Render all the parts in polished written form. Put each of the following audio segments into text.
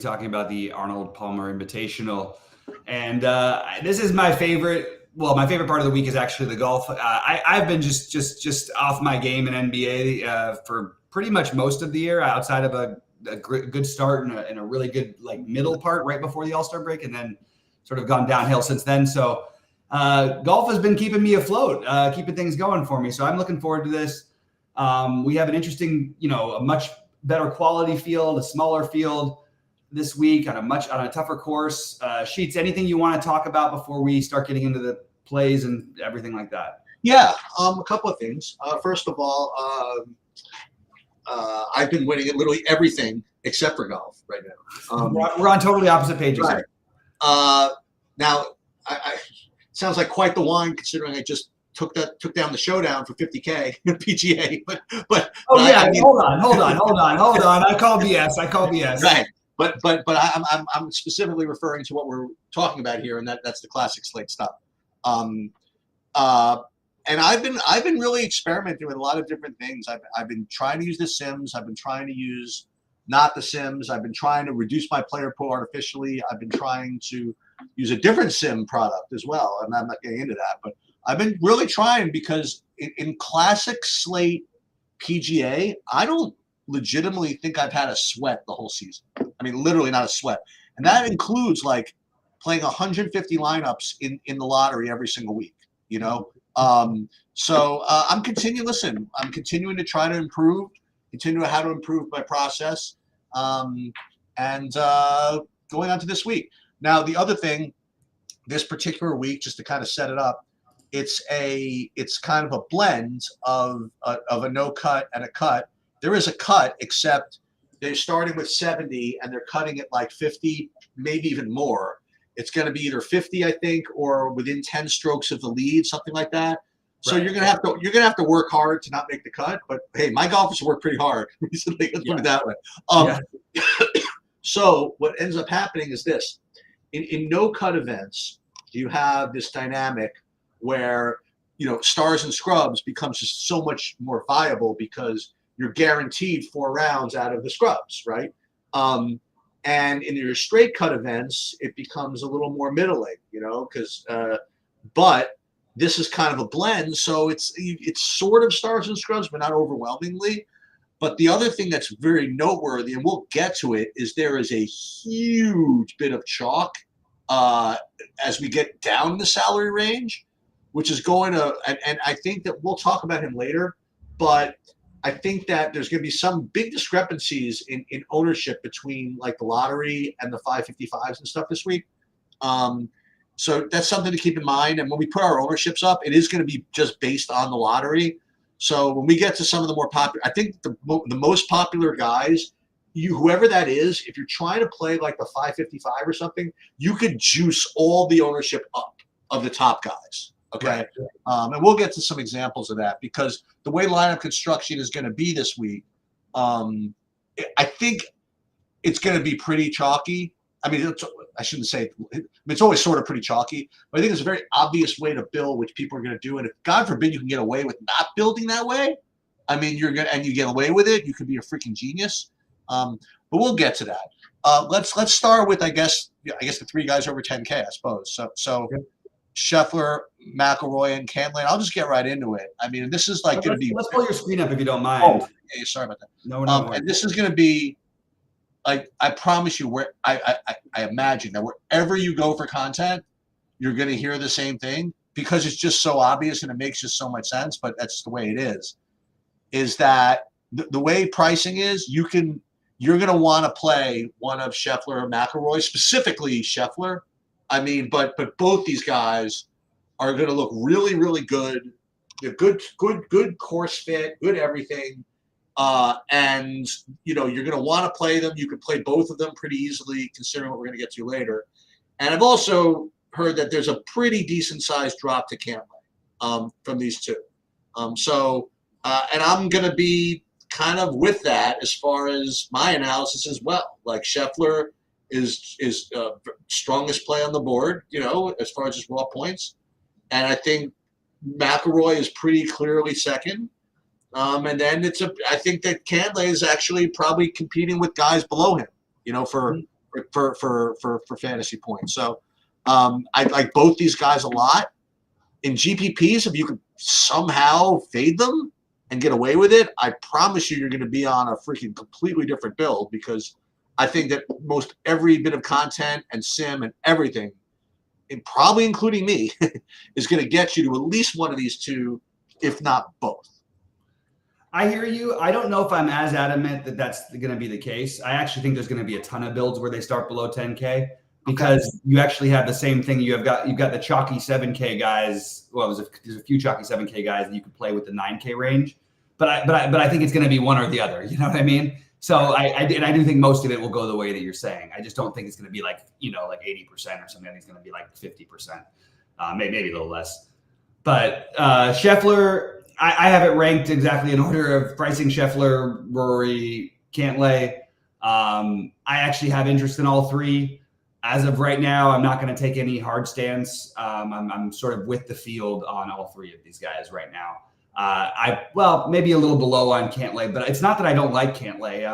talking about the Arnold Palmer Invitational. And this is my favorite. Well, my favorite part of the week is actually the golf. I've been just off my game in NBA for pretty much most of the year, outside of a good start and a really good like middle part right before the All-Star break, and then sort of gone downhill since then. So golf has been keeping me afloat, keeping things going for me. So I'm looking forward to this. We have an interesting, a much better quality field, a smaller field this week on a tougher course. Sheets, anything you want to talk about before we start getting into the plays and everything like that? Yeah, a couple of things. First of all, I've been winning at literally everything except for golf right now. We're on totally opposite pages right. here. Now, I sounds like quite the wine considering I just took down the Showdown for 50K PGA. But hold on. I call BS. Right. But I'm specifically referring to what we're talking about here, and that's the classic slate stuff. And I've been really experimenting with a lot of different things. I've been trying to use the Sims. I've been trying to use not the Sims. I've been trying to reduce my player pool artificially. I've been trying to use a different Sim product as well, and I'm not getting into that. But I've been really trying because in classic slate PGA, I don't legitimately think I've had a sweat the whole season. I mean, literally not a sweat. And that includes like playing 150 lineups in the lottery every single week, So I'm continuing to try to continue how to improve my process. And going on to this week. Now, the other thing, this particular week, just to kind of set it up, it's kind of a blend of a no cut and a cut. There is a cut, except they're starting with 70 and they're cutting it like 50, maybe even more. It's going to be either 50, I think, or within 10 strokes of the lead, something like that. So Right. you're gonna have to work hard to not make the cut. But hey, my golfers work pretty hard recently. Let's put it that way. So what ends up happening is this: in no cut events, you have this dynamic where stars and scrubs becomes just so much more viable because you're guaranteed 4 rounds out of the scrubs, right? And in your straight cut events, it becomes a little more middling, because but this is kind of a blend, so it's sort of stars and scrubs, but not overwhelmingly. But the other thing that's very noteworthy, and we'll get to it, is there is a huge bit of chalk as we get down the salary range, which is going to, and I think that we'll talk about him later, but I think that there's going to be some big discrepancies in ownership between like the lottery and the 555s and stuff this week. So that's something to keep in mind. And when we put our ownerships up, it is going to be just based on the lottery. So when we get to some of the more popular, I think the most popular guys, whoever that is, if you're trying to play like the 555 or something, you could juice all the ownership up of the top guys. Okay. Right. And we'll get to some examples of that because the way lineup construction is going to be this week, I think it's going to be pretty chalky. I mean, I shouldn't say it's always sort of pretty chalky, but I think it's a very obvious way to build, which people are going to do. And if God forbid you can get away with not building that way, I mean, you get away with it, you could be a freaking genius. But we'll get to that. Let's start with I guess the 3 guys over 10K, I suppose. So. Yep. Scheffler, McIlroy, and Cantlay. I'll just get right into it. I mean, this is like going to be. Let's pull your screen up if you don't mind. Oh, yeah, sorry about that. No. And this is going to be, like, I promise you, where I imagine that wherever you go for content, you're going to hear the same thing because it's just so obvious and it makes just so much sense. But that's just the way it is. Is that the way pricing is? You're going to want to play one of Scheffler or McIlroy, specifically Scheffler. I mean, but both these guys are going to look really, really good. They're good course fit, good everything. And, you're going to want to play them. You can play both of them pretty easily, considering what we're going to get to later. And I've also heard that there's a pretty decent-sized drop to Cantlay from these two. And I'm going to be kind of with that as far as my analysis as well. Like Scheffler is strongest play on the board, as far as his raw points. And I think McIlroy is pretty clearly second. And then I think that Cantlay is actually probably competing with guys below him, for for fantasy points. So I like both these guys a lot. In GPPs, if you could somehow fade them and get away with it, I promise you're going to be on a freaking completely different build, because I think that most every bit of content and sim and everything, and probably including me, is going to get you to at least one of these two, if not both. I hear you. I don't know if I'm as adamant that that's going to be the case. I actually think there's going to be a ton of builds where they start below 10K, because you actually have the same thing. You've got the chalky 7K guys. Well, there's a few chalky 7K guys that you could play with the 9K range, but I think it's going to be one or the other. You know what I mean? So I do think most of it will go the way that you're saying. I just don't think it's going to be like 80% or something. I think it's going to be like 50%, maybe a little less. But Scheffler, I have it ranked exactly in order of pricing: Scheffler, Rory, Cantlay. I actually have interest in all three. As of right now, I'm not going to take any hard stance. I'm sort of with the field on all three of these guys right now. Maybe a little below on Cantlay, but it's not that I don't like Cantlay.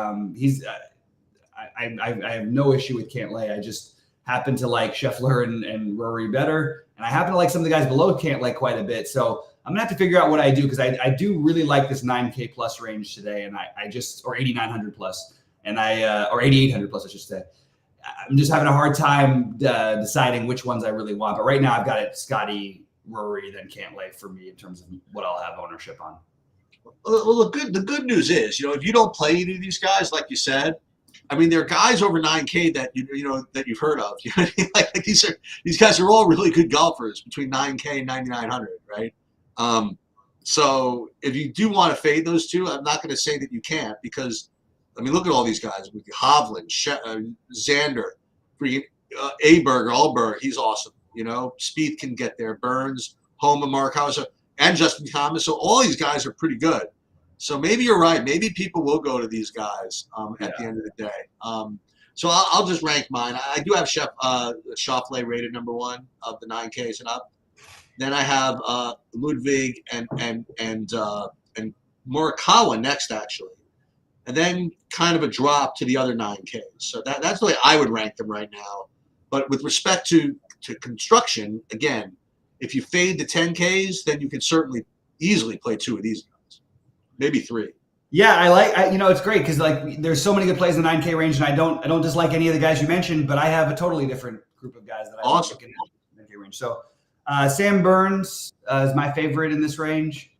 I have no issue with Cantlay. I just happen to like Scheffler and Rory better, and I happen to like some of the guys below Cantlay quite a bit. So I'm gonna have to figure out what I do, because I do really like this 9K plus range today, and I just, or 8,900 plus, and or 8,800 plus, I should say. I'm just having a hard time deciding which ones I really want. But right now, I've got it Scotty, Rory, then Cantlay for me in terms of what I'll have ownership on. Well, the good news is, if you don't play any of these guys, like you said, I mean, there are guys over 9K that that you've heard of. Like these guys are all really good golfers between 9K and 9,900, right? So if you do want to fade those two, I'm not going to say that you can't, because I mean, look at all these guys: Hovland, Xander, freaking Aberg, Allberg. He's awesome. Spieth can get there. Burns, Homa, Mark Hauser, and Justin Thomas. So all these guys are pretty good. So maybe you're right. Maybe people will go to these guys at the end of the day. So I'll just rank mine. I do have Schauffele rated number 1 of the 9Ks and up. Then I have Ludwig and Morikawa next, actually. And then kind of a drop to the other 9Ks. So that's the way I would rank them right now. But with respect to construction, again, if you fade the 10Ks, then you can certainly easily play 2 of these guys, maybe 3. Yeah, it's great, because there's so many good plays in the 9K range, and I don't dislike any of the guys you mentioned, but I have a totally different group of guys that I like in the 9K range. So Sam Burns is my favorite in this range.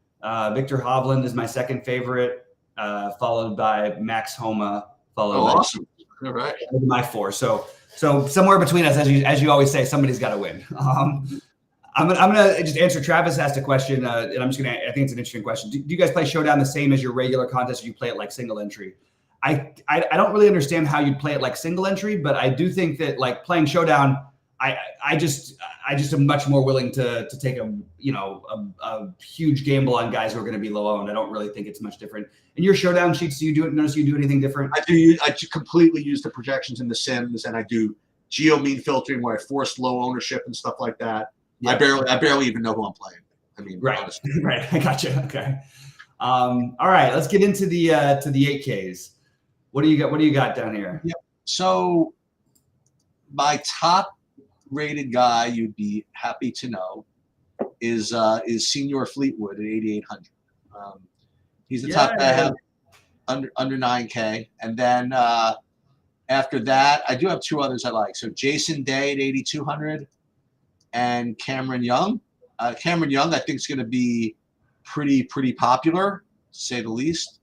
Victor Hovland is my second favorite, followed by Max Homa. Awesome! All right, my 4. So somewhere between us, as you always say, somebody's got to win. I'm gonna just answer. Travis asked a question, and I think it's an interesting question. Do you guys play Showdown the same as your regular contest, or you play it like single entry? I don't really understand how you'd play it like single entry, but I do think that like playing Showdown, I just am much more willing to take a huge gamble on guys who are going to be low owned. I don't really think it's much different. In your Showdown sheets, do you notice you do anything different? I completely use the projections in the Sims, and I do geo mean filtering where I force low ownership and stuff like that. Yeah. I barely even know who I'm playing. I mean, right, honestly. Right. I gotcha. Okay. All right, let's get into the 8Ks. What do you got down here? Yep. So my top rated guy, you'd be happy to know, is Senior Fleetwood at 8,800. He's the top guy I have under 9K, and then after that, I do have 2 others I like. So Jason Day at 8,200. And Cameron Young. Cameron Young, I think, is going to be pretty popular, to say the least.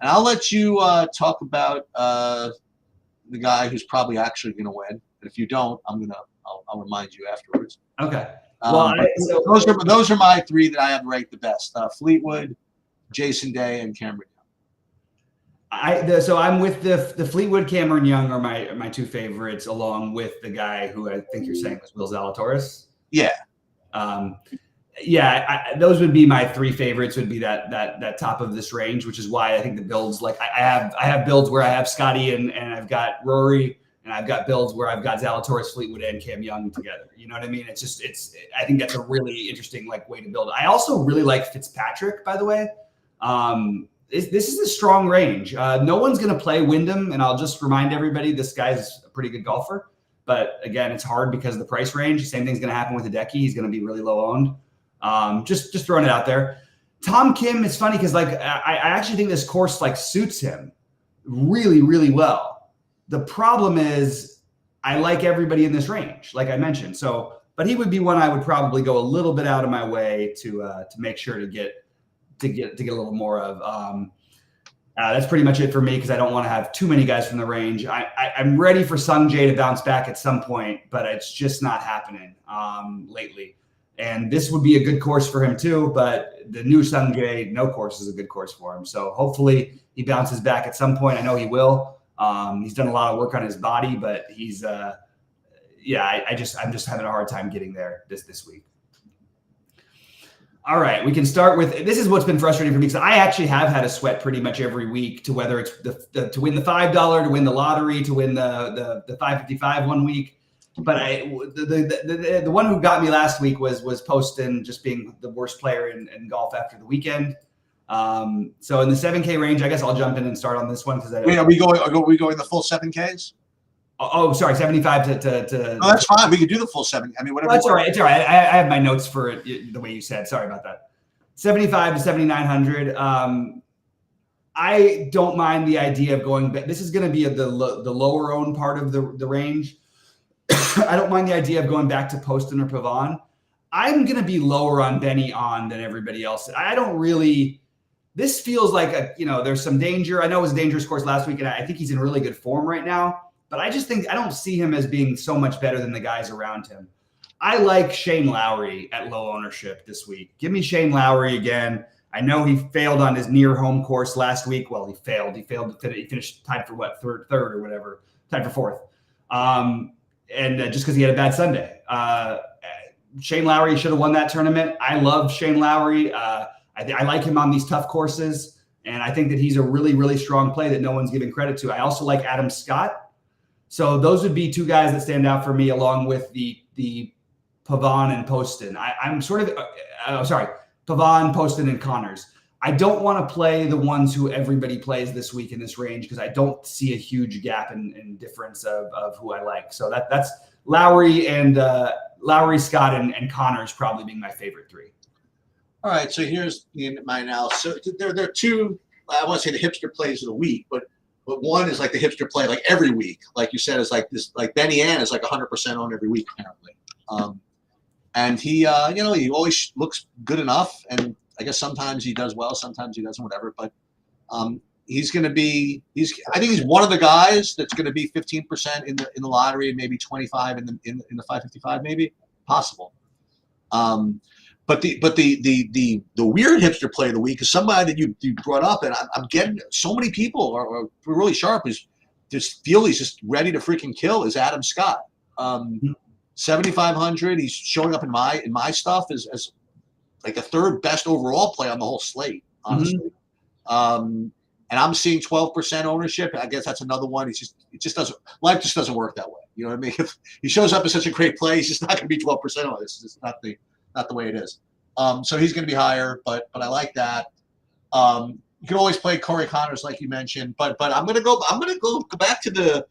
And I'll let you talk about the guy who's probably actually going to win. And if you don't, I'll remind you afterwards. Okay. Those are my 3 that I have ranked the best: Fleetwood, Jason Day, and Cameron Young. So I'm with the Fleetwood, Cameron Young are my 2 favorites, along with the guy who I think you're saying was Will Zalatoris. Yeah. Those would be my 3 favorites. Would be that top of this range, which is why I think the builds, like I have builds where I have Scotty and I've got Rory, and I've got builds where I've got Zalatoris, Fleetwood, and Cam Young together. You know what I mean? I think that's a really interesting way to build. I also really like Fitzpatrick, by the way. this is a strong range. No one's going to play Wyndham, and I'll just remind everybody, this guy's a pretty good golfer. But again, it's hard because of the price range. Same thing's going to happen with Hideki. He's going to be really low owned. Just throwing it out there. Tom Kim, it's funny because like I actually think this course like suits him really, really well. The problem is I like everybody in this range, like I mentioned. So, but he would be one I would probably go a little bit out of my way to make sure to get a little more of. That's pretty much it for me because I don't want to have too many guys from the range. I'm ready for Sung Jae to bounce back at some point, but it's just not happening lately. And this would be a good course for him too, but the new Sung Jae, no course is a good course for him. So hopefully he bounces back at some point. I know he will. He's done a lot of work on his body, but he's I'm just having a hard time getting there this week. All right, we can start with, this is what's been frustrating for me because I actually have had a sweat pretty much every week to whether it's to win the $5, to win the lottery, to win the 555 one week. But the one who got me last week was Poston just being the worst player in golf after the weekend. So in the 7K range, I guess I'll jump in and start on this one because are we going the full 7Ks? Oh, sorry, 75 to. No, that's fine. We can do the full 7. I mean, whatever. That's all right. It's all right. I have my notes for it the way you said. Sorry about that. 75 to 7,900. I don't mind the idea of going back. This is going to be the lower owned part of the range. I don't mind the idea of going back to Poston or Pavon. I'm going to be lower on Benny On than everybody else. I don't really. This feels like there's some danger. I know it was a dangerous course last week, and I think he's in really good form right now. But I just think I don't see him as being so much better than the guys around him. I like Shane Lowry at low ownership this week. Give me Shane Lowry again. I know he failed on his near home course last week. Well, he failed. He finished tied for what, third or whatever, tied for fourth. And just because he had a bad Sunday. Shane Lowry should have won that tournament. I love Shane Lowry. I like him on these tough courses. And I think that he's a really, really strong play that no one's giving credit to. I also like Adam Scott. So those would be two guys that stand out for me, along with the Pavon and Poston. I'm sort of Pavon, Poston, and Connors. I don't want to play the ones who everybody plays this week in this range because I don't see a huge gap in difference of who I like. So that's Lowry and Lowry, Scott, and Connors probably being my favorite three. All right, so here's my analysis. So there are two. I want to say the hipster plays of the week, but one is like the hipster play, like every week, like you said, is like this, like Benny Ann is like 100% on every week apparently, and he, he always looks good enough, and I guess sometimes he does well, sometimes he doesn't, whatever. But he's going to be, I think he's one of the guys that's going to be 15% in the lottery and maybe 25 in the 555, maybe possible. But the weird hipster play of the week is somebody that you brought up, and I'm getting so many people are really sharp. Is just feel he's just ready to freaking kill. Is Adam Scott, 7,500? He's showing up in my stuff as like the third best overall play on the whole slate, honestly. And I'm seeing 12% ownership. I guess that's another one. Life just doesn't work that way. You know what I mean? If he shows up as such a great play, he's just not going to be 12% on this. It's not the way it is. So he's going to be higher, but I like that. You can always play Corey Connors, like you mentioned, but I'm going to go back to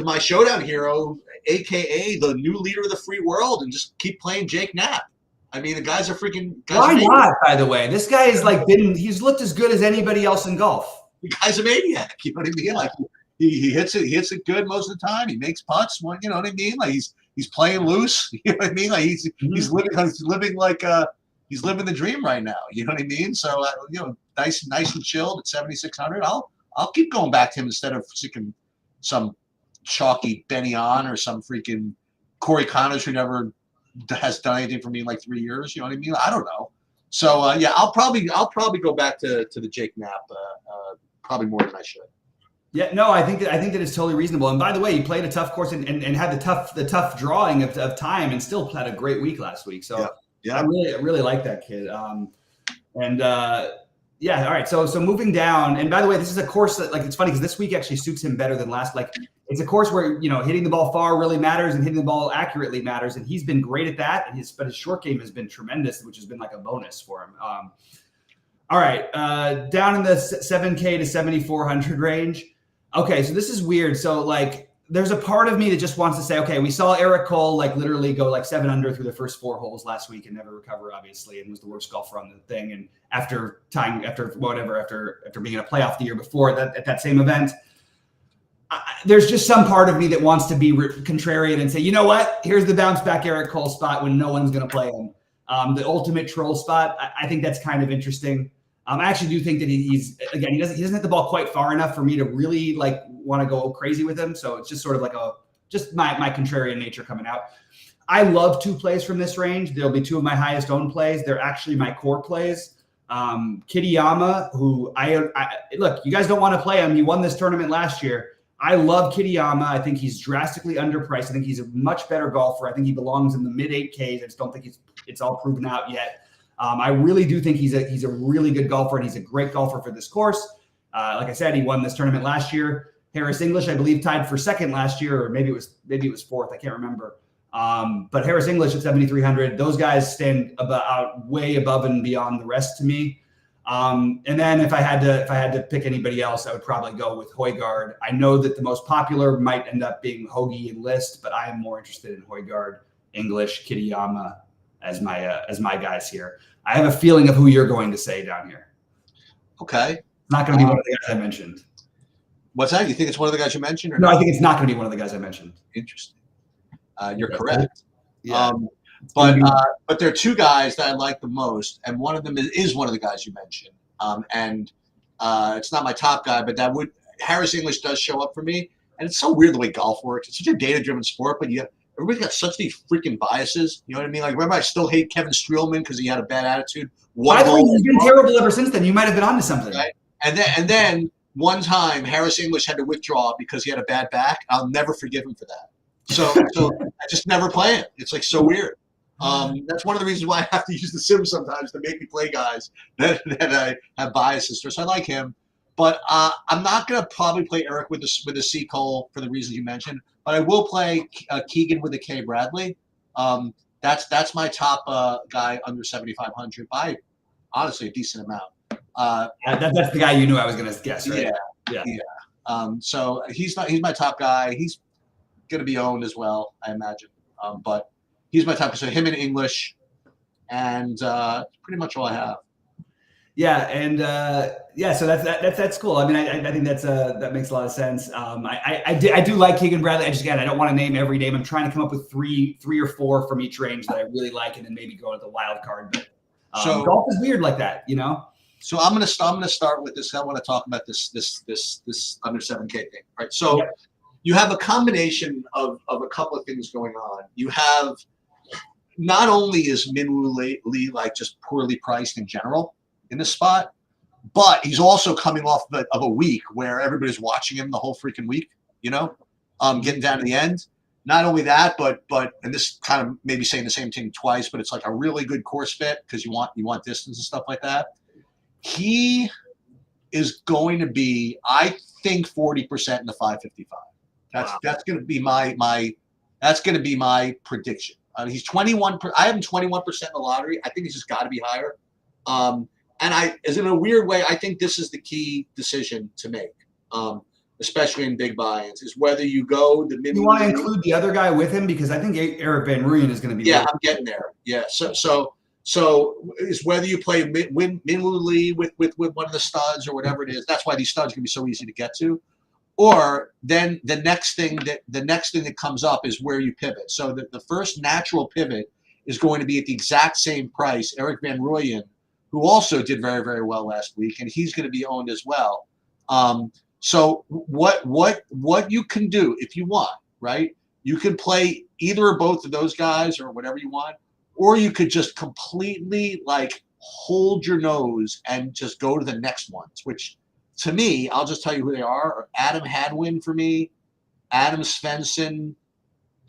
my showdown hero, aka the new leader of the free world, and just keep playing Jake Knap. I mean, the guys are freaking. Why not? By the way, this guy is he's looked as good as anybody else in golf. The guy's a maniac. You know what I mean? Like he hits it good most of the time. He makes putts. You know what I mean? Like he's playing loose. You know what I mean? Like he's living like he's living the dream right now. You know what I mean? So nice and chilled at 7,600. I'll keep going back to him instead of seeking some chalky Benny On or some freaking Corey Connors who never has done anything for me in like 3 years. You know what I mean? I don't know. So I'll probably go back to the Jake Knap probably more than I should. Yeah, no, I think that it's totally reasonable. And by the way, he played a tough course and had the tough drawing of time and still had a great week last week. So yeah. I really like that kid. All right. So moving down, and by the way, this is a course that it's funny because this week actually suits him better than last. It's a course where hitting the ball far really matters and hitting the ball accurately matters, and he's been great at that. But his short game has been tremendous, which has been like a bonus for him. All right, down in the 7K to 7,400 range. Okay, so this is weird. So like, there's a part of me that just wants to say, okay, we saw Eric Cole like literally go like 7 under through the first 4 holes last week and never recover, obviously, and was the worst golfer on the thing. And after being in a playoff the year before at that same event, there's just some part of me that wants to be contrarian and say, you know what? Here's the bounce back Eric Cole spot when no one's going to play him. The ultimate troll spot. I think that's kind of interesting. I actually do think that he doesn't hit the ball quite far enough for me to really like want to go crazy with him. So it's just sort of like my contrarian nature coming out. I love 2 plays from this range. There'll be 2 of my highest owned plays. They're actually my core plays. Kitayama, who I look, you guys don't want to play him. He won this tournament last year. I love Kitayama. I think he's drastically underpriced. I think he's a much better golfer. I think he belongs in the mid 8Ks. I just don't think it's all proven out yet. I really do think he's a really good golfer, and he's a great golfer for this course. Like I said, he won this tournament last year. Harris English, I believe, tied for second last year, or maybe it was fourth. I can't remember. But Harris English at 7,300. Those guys stand way above and beyond the rest to me. And then if I had to pick anybody else, I would probably go with Højgaard. I know that the most popular might end up being Hoagie and List, but I am more interested in Højgaard, English, Kitayama as my guys here. I have a feeling of who you're going to say down here. Okay. It's not going to be one of the guys I mentioned. What's that? You think it's one of the guys you mentioned? Or no, I think it's not going to be one of the guys I mentioned. Interesting. You're correct. Yeah. But there are 2 guys that I like the most, and one of them is one of the guys you mentioned. And it's not my top guy, but Harris English does show up for me. And it's so weird the way golf works. It's such a data-driven sport, but everybody's got such these freaking biases. You know what I mean? Like, remember, I still hate Kevin Streelman because he had a bad attitude. By the way, he's been terrible ever since then. You might have been onto something. Right? And then one time, Harris English had to withdraw because he had a bad back. I'll never forgive him for that. So I just never play him. It's like so weird. That's one of the reasons why I have to use the sim sometimes to make me play guys that I have biases for. So I like him. But I'm not going to probably play Eric with the C Cole for the reasons you mentioned. But I will play Keegan with a K Bradley. That's my top guy under 7,500 by honestly a decent amount. That's the guy you knew I was going to guess, right? Yeah. So he's my top guy. He's going to be owned as well, I imagine. But he's my top. So him in English, and pretty much all I have. Yeah, and so that's cool. I mean, I think that makes a lot of sense. I do like Keegan Bradley. I don't want to name every name. I'm trying to come up with three or four from each range that I really like, and then maybe go with the wild card. But so golf is weird like that, you know. So I'm gonna start with this. I want to talk about this under 7K thing, right? So you have a combination of a couple of things going on. You have not only is Min-Woo Lee like just poorly priced in general in this spot, but he's also coming off of a week where everybody's watching him the whole freaking week, you know, getting down to the end. Not only that, but and this kind of maybe saying the same thing twice, but it's like a really good course fit because you want distance and stuff like that. He is going to be, I think, 40% in the 555. That's going to be my prediction. He's 21. I have him 21% in the lottery. I think he's just got to be higher. And as in a weird way, I think this is the key decision to make, especially in big buy-ins, is whether you go the mid. You want to include the other guy with him because I think Eric Van Ruan is going to be. Yeah, I'm getting there. Yeah, so is whether you play Min-Woo Lee with one of the studs or whatever it is. That's why these studs can be so easy to get to. Or then the next thing that comes up is where you pivot. So the first natural pivot is going to be at the exact same price. Eric Van Ruan, who also did very, very well last week, and he's going to be owned as well. So what you can do if you want, right? You can play either or both of those guys or whatever you want, or you could just completely like hold your nose and just go to the next ones, which to me, I'll just tell you who they are Adam Hadwin for me, Adam Svensson,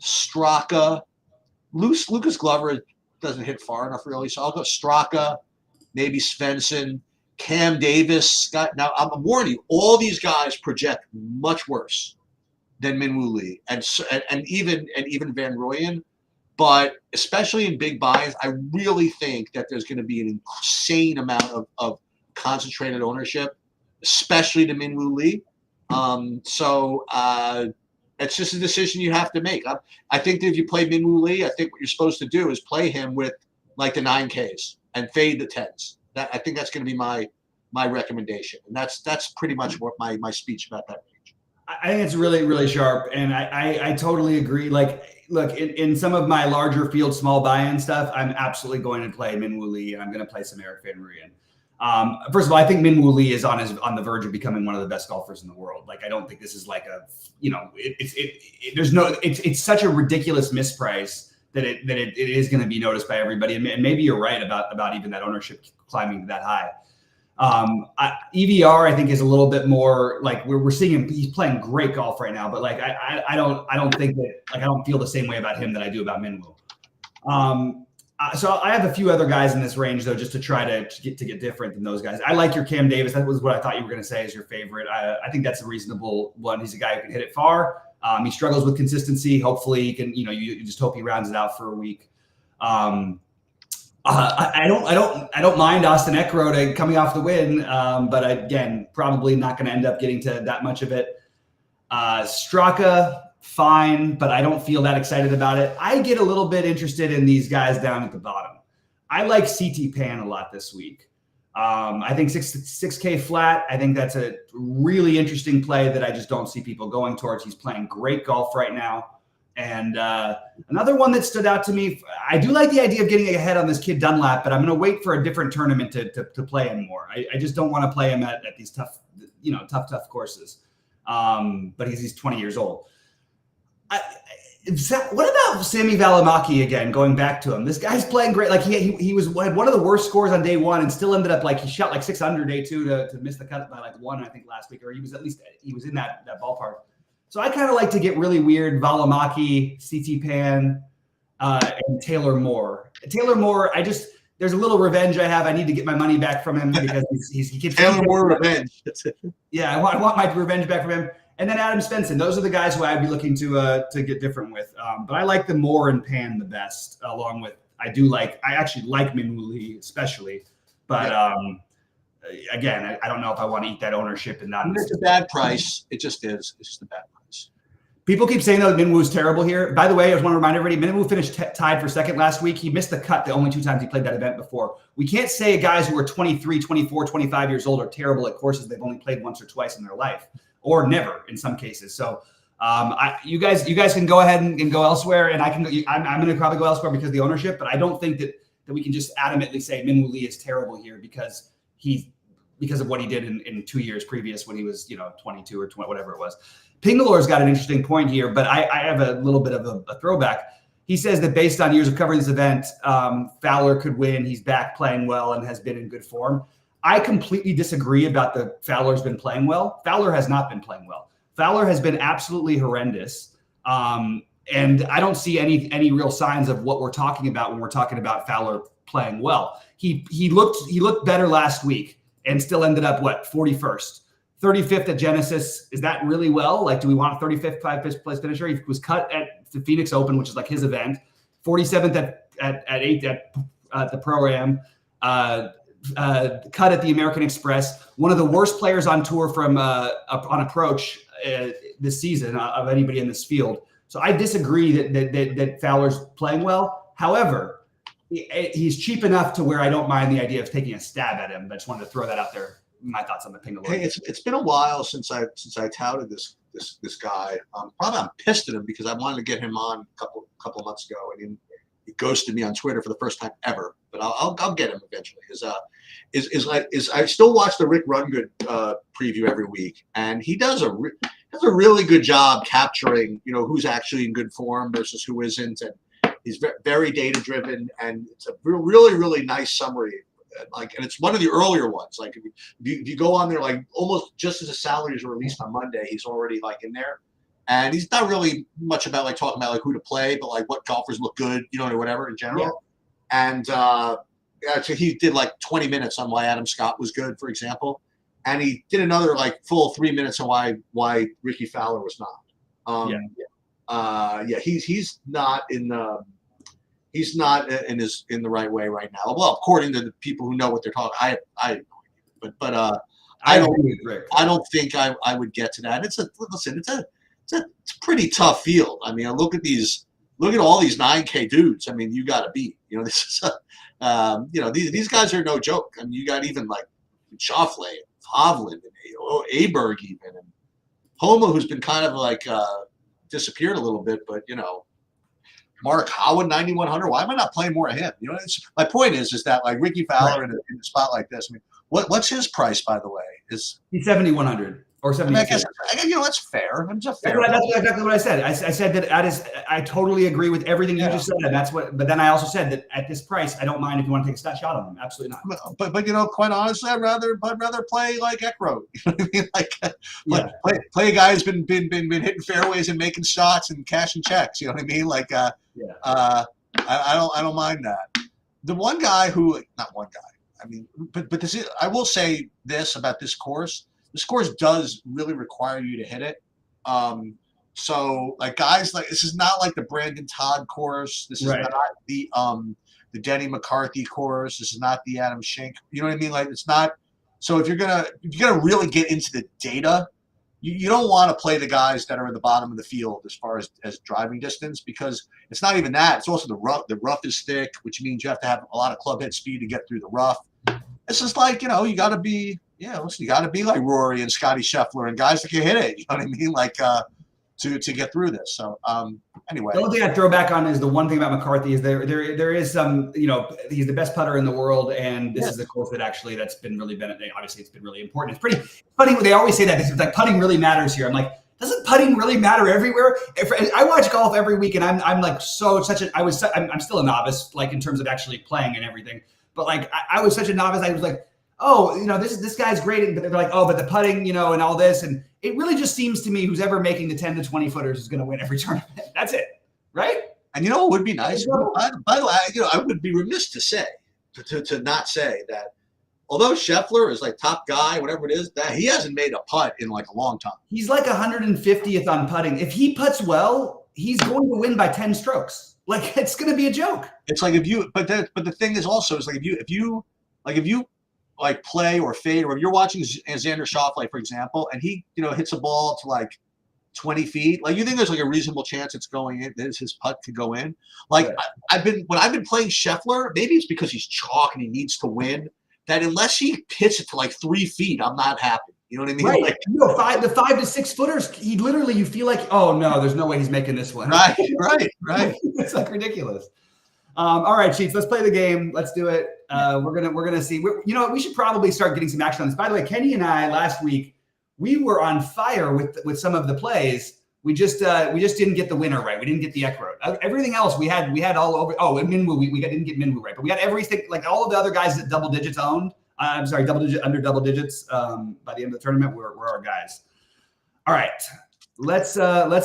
Straka, Lucas Glover doesn't hit far enough really, so I'll go Straka, maybe Svensson, Cam Davis, Scott. Now I'm warning you, all these guys project much worse than Min-Woo Lee and even Van Ruan, but especially in big buys, I really think that there's going to be an insane amount of concentrated ownership, especially to Min-Woo Lee. So it's just a decision you have to make. I think that if you play Min-Woo Lee, I think what you're supposed to do is play him with like the 9Ks and fade the 10s. I think that's going to be my recommendation, and that's pretty much what my speech about that range. I think it's really, really sharp, and I totally agree. Like, look, in some of my larger field small buy-in stuff, I'm absolutely going to play Min-Woo Lee, and I'm going to play some Eric Van Ruan. First of all, I think Min-Woo Lee is on the verge of becoming one of the best golfers in the world. Like, I don't think this is like a, it's such a ridiculous misprice that it is going to be noticed by everybody. And maybe you're right about even that ownership climbing that high. EVR, I think, is a little bit more like we're seeing him. He's playing great golf right now, but like I don't think that, like, I don't feel the same way about him that I do about Min-Woo. So I have a few other guys in this range though, just to try to get different than those guys. I like your Cam Davis. That was what I thought you were going to say is your favorite. I think that's a reasonable one. He's a guy who can hit it far. He struggles with consistency. Hopefully he can, you just hope he rounds it out for a week. I don't mind Austin Eckroyd coming off the win, but again, probably not going to end up getting to that much of it. Straka, fine, but I don't feel that excited about it. I get a little bit interested in these guys down at the bottom. I like CT Pan a lot this week. I think 6K flat. I think that's a really interesting play that I just don't see people going towards. He's playing great golf right now. And another one that stood out to me, I do like the idea of getting ahead on this kid Dunlap, but I'm going to wait for a different tournament to play him more. I just don't want to play him at these tough courses. But he's 20 years old. What about Sami Välimäki again? Going back to him, this guy's playing great. Like he had one of the worst scores on day one, and still ended up like he shot like 6 under day two to miss the cut by like 1, I think, last week, or he was in that ballpark. So I kind of like to get really weird. Välimäki, CT Pan, and Taylor Moore. Taylor Moore, there's a little revenge I have. I need to get my money back from him because he keeps Taylor Moore revenge. Yeah, I want my revenge back from him. And then Adam Svensson. Those are the guys who I'd be looking to get different with. But I like the Moore and Pan the best, along with I actually like Min-Woo Lee especially. But again, I don't know if I want to eat that ownership and not. It's a bad price. It just is. It's just a bad price. People keep saying that Min-Woo's terrible here. By the way, I just want to remind everybody, Min-Woo finished tied for second last week. He missed the cut the only 2 times he played that event before. We can't say guys who are 23, 24, 25 years old are terrible at courses they've only played once or twice in their life, or never in some cases. So you guys can go ahead and go elsewhere, and I'm going to probably go elsewhere because of the ownership, but I don't think that we can just adamantly say Min-Woo Lee is terrible here because of what he did in 2 years previous when he was 22 or 20, whatever it was. Pingalore's got an interesting point here, but I have a little bit of a throwback. He says that based on years of covering this event, Fowler could win. He's back playing well and has been in good form. I completely disagree about the Fowler's been playing well. Fowler has not been playing well. Fowler has been absolutely horrendous. And I don't see any real signs of what we're talking about when we're talking about Fowler playing well. He looked better last week and still ended up 41st. 35th at Genesis. Is that really well? Like, do we want a 35th place finisher? He was cut at the Phoenix Open, which is like his event. 47th at 8th at the Pro-Am. Cut at the American Express. One of the worst players on tour from on approach this season of anybody in this field. So I disagree that Fowler's playing well. However, he's cheap enough to where I don't mind the idea of taking a stab at him. But I just wanted to throw that out there. My thoughts on the Pingalore. Hey, it's been a while since I touted this guy. Probably I'm pissed at him because I wanted to get him on a couple of months ago, and he ghosted me on Twitter for the first time ever. But I'll get him eventually. I still watch the Rick Rungood preview every week, and he does a really good job capturing who's actually in good form versus who isn't, and he's very data driven, and it's a really really nice summary. And it's one of the earlier ones. Like if you go on there, like almost just as the salaries are released on Monday, he's already like in there, and he's not really much about like talking about like who to play, but like what golfers look good, or whatever in general. Yeah. And so he did like 20 minutes on why Adam Scott was good, for example, and he did another like full 3 minutes on why Ricky Fowler was not. He's not in the. He's not in the right way right now. Well, according to the people who know what they're talking, I have no idea. But I agree with Rick. I don't think I would get to that. It's a pretty tough field. I mean, look at all these 9K dudes. I mean, you got to beat. This is these guys are no joke. I mean, you got even like Schauffele, Hovland, and Aberg even, and Homa, who's been kind of like disappeared a little bit, but Mark Howard, 9,100. Why am I not playing more of him? My point is that like Ricky Fowler in a spot like this. I mean, what's his price, by the way? He's 7,100 or 7,200. I guess that's fair. That's fair. That's exactly what I said. I said that I totally agree with everything you just said, and that's what. But then I also said that at this price, I don't mind if you want to take a shot on him. Absolutely not. But quite honestly, I'd rather play like Eckroat. You know what I mean? Like play a guy who's been hitting fairways and making shots and cashing checks. You know what I mean? Like I don't mind that. The one guy who not one guy. I mean, but this is, I will say this about this course. This course does really require you to hit it. So like guys, like this is not like the Brandon Todd course. This is not the Denny McCarthy course. This is not the Adam Schenk. You know what I mean? Like it's not. So if you're gonna really get into the data, you don't want to play the guys that are at the bottom of the field as far as driving distance, because it's not even that. It's also the rough. The rough is thick, which means you have to have a lot of club head speed to get through the rough. It's just like, you got to be, listen, you got to be like Rory and Scotty Scheffler and guys that can hit it. You know what I mean? Like to get through this. So anyway, the only thing I'd throw back on is the one thing about McCarthy is there is some, he's the best putter in the world, and this is the course that actually that's been really obviously it's been really important. It's pretty putting. They always say that it's like putting really matters here. I'm like, doesn't putting really matter everywhere? I watch golf every week, and I'm like I'm still a novice, like in terms of actually playing and everything. But like I was such a novice, I was like, oh, this guy's great, but they're like, oh, but the putting, and all this, and it really just seems to me who's ever making the 10 to 20 footers is going to win every tournament. That's it, right? And what would be nice? By the way, I would be remiss to say to not say that although Scheffler is like top guy, whatever it is, that he hasn't made a putt in like a long time. He's like 150th on putting. If he putts well, he's going to win by 10 strokes. Like it's going to be a joke. It's like but the thing is also is like if you like play or fade, or if you're watching Xander Schauffele, for example, and he hits a ball to like 20 feet, like you think there's like a reasonable chance it's going in, that his putt could go in. Like when I've been playing Scheffler, maybe it's because he's chalk and he needs to win, that unless he hits it to like 3 feet, I'm not happy. You know what I mean? Right. Like, the 5 to 6 footers, you feel like, oh no, there's no way he's making this one. Right. It's like ridiculous. All right, Cheats, let's play the game. Let's do it. We're gonna see. We should probably start getting some action on this. By the way, Kenny and I last week, we were on fire with some of the plays. We just didn't get the winner right. We didn't get the Eckroat. Everything else we had all over. Oh, and Minwoo, we didn't get Minwoo right, but we got everything. Like all of the other guys that double digits owned. I'm sorry, under double digits. By the end of the tournament, we're our guys. All right, let's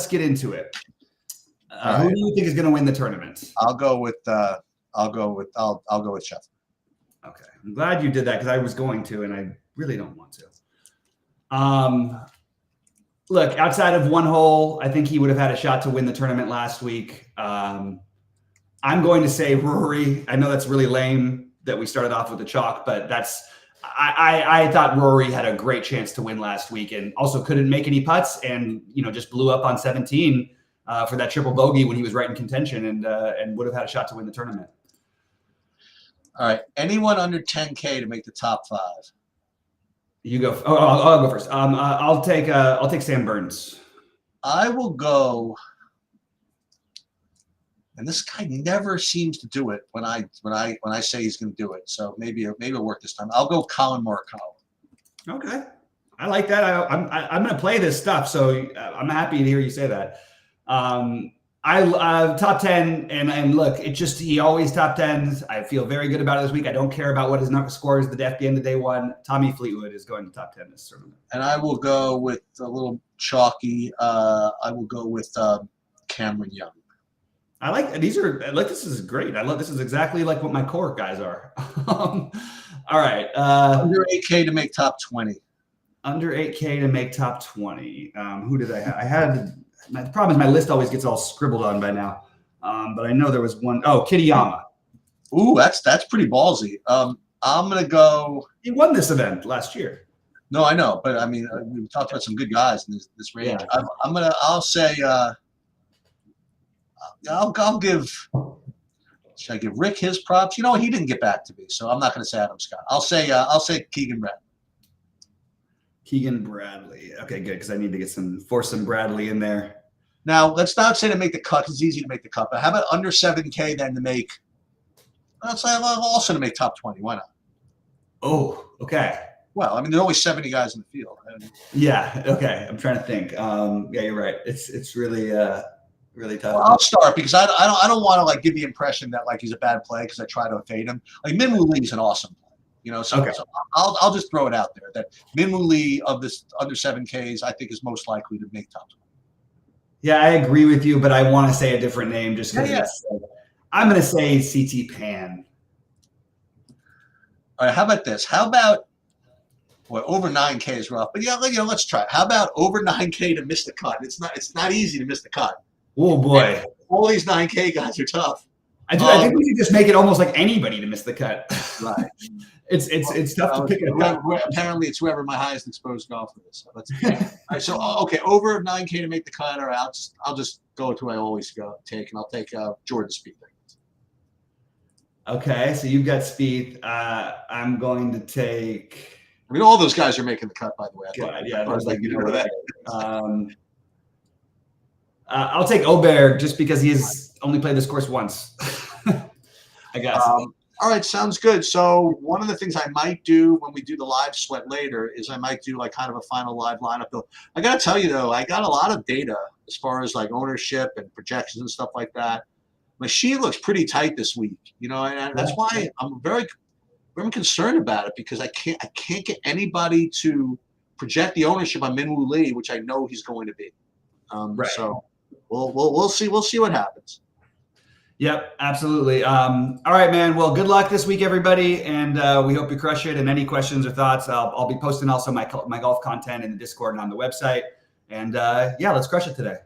get into it. Who do you think is going to win the tournament? I'll go with Scheffler. Okay, I'm glad you did that because I was going to, and I really don't want to. Look, outside of one hole, I think he would have had a shot to win the tournament last week. I'm going to say Rory. I know that's really lame that we started off with the chalk, but I thought Rory had a great chance to win last week, and also couldn't make any putts, and just blew up on 17 for that triple bogey when he was right in contention, and would have had a shot to win the tournament. All right, anyone under 10K to make the top 5? You go. Oh, I'll go first. I'll take Sam Burns. I will go. And this guy never seems to do it when I say he's going to do it. So maybe it'll work this time. I'll go Colin Morikawa. Okay, I like that. I'm going to play this stuff, so I'm happy to hear you say that. I top 10, and look, he always top 10s. I feel very good about it this week. I don't care about what his score is at the end of day one. Tommy Fleetwood is going to top 10 this tournament. And I will go with a little chalky. I will go with Cameron Young. I like these are like this is great. I love this is exactly like what my core guys are. All right. Under 8K to make top 20. Under 8K to make top 20. Who did I have? The problem is my list always gets all scribbled on by now. But I know there was one. Oh, Kitayama. Ooh, that's pretty ballsy. I'm gonna go. He won this event last year. No, I know, but I mean, we talked about some good guys in this range. Yeah. I'll say. I'll give. Should I give Rick his props? You know, he didn't get back to me, so I'm not going to say Adam Scott. I'll say Keegan Bradley. Keegan Bradley. Okay, good, because I need to force some Bradley in there. Now, let's not say to make the cut. It's easy to make the cut, but how about under 7K then to make? Let's say also to make top 20. Why not? Oh, okay. Well, I mean, there are only 70 guys in the field. Yeah. Okay. I'm trying to think. Yeah, you're right. It's really really tough. Well, I'll start because I don't want to like give the impression that like he's a bad play because I try to fade him. Like Minwoo Lee is an awesome play, you know. So, okay. So I'll just throw it out there that Minwoo Lee of this under 7Ks I think is most likely to make top 20. Yeah, I agree with you, but I want to say a different name just because I'm going to say CT Pan. All right, how about this? How about over 9K is rough, but yeah, let's try it. How about over 9K to miss the cut? It's not easy to miss the cut. Oh boy, and all these 9K guys are tough. I think we should just make it almost like anybody to miss the cut. Right. It's tough to pick a cut. Apparently, it's whoever my highest exposed golfer is. So all right, so okay, over 9K to make the cut. All right, I'll just go with who I always take, and I'll take Jordan Spieth. Okay, so you've got Spieth. I'm going to take. I mean, all those guys are making the cut, by the way. I was like, you know that. I'll take Oberg just because he's only played this course once. I guess. All right, sounds good. So one of the things I might do when we do the live sweat later is I might do like kind of a final live lineup. Though I got to tell you though, I got a lot of data as far as like ownership and projections and stuff like that. My sheet looks pretty tight this week, you know, and that's why I'm very concerned about it because I can't get anybody to project the ownership on Minwoo Lee, which I know he's going to be. So we'll see what happens. Yep, absolutely. All right, man. Well, good luck this week, everybody, and we hope you crush it. And any questions or thoughts, I'll be posting also my golf content in the Discord and on the website. And yeah, let's crush it today.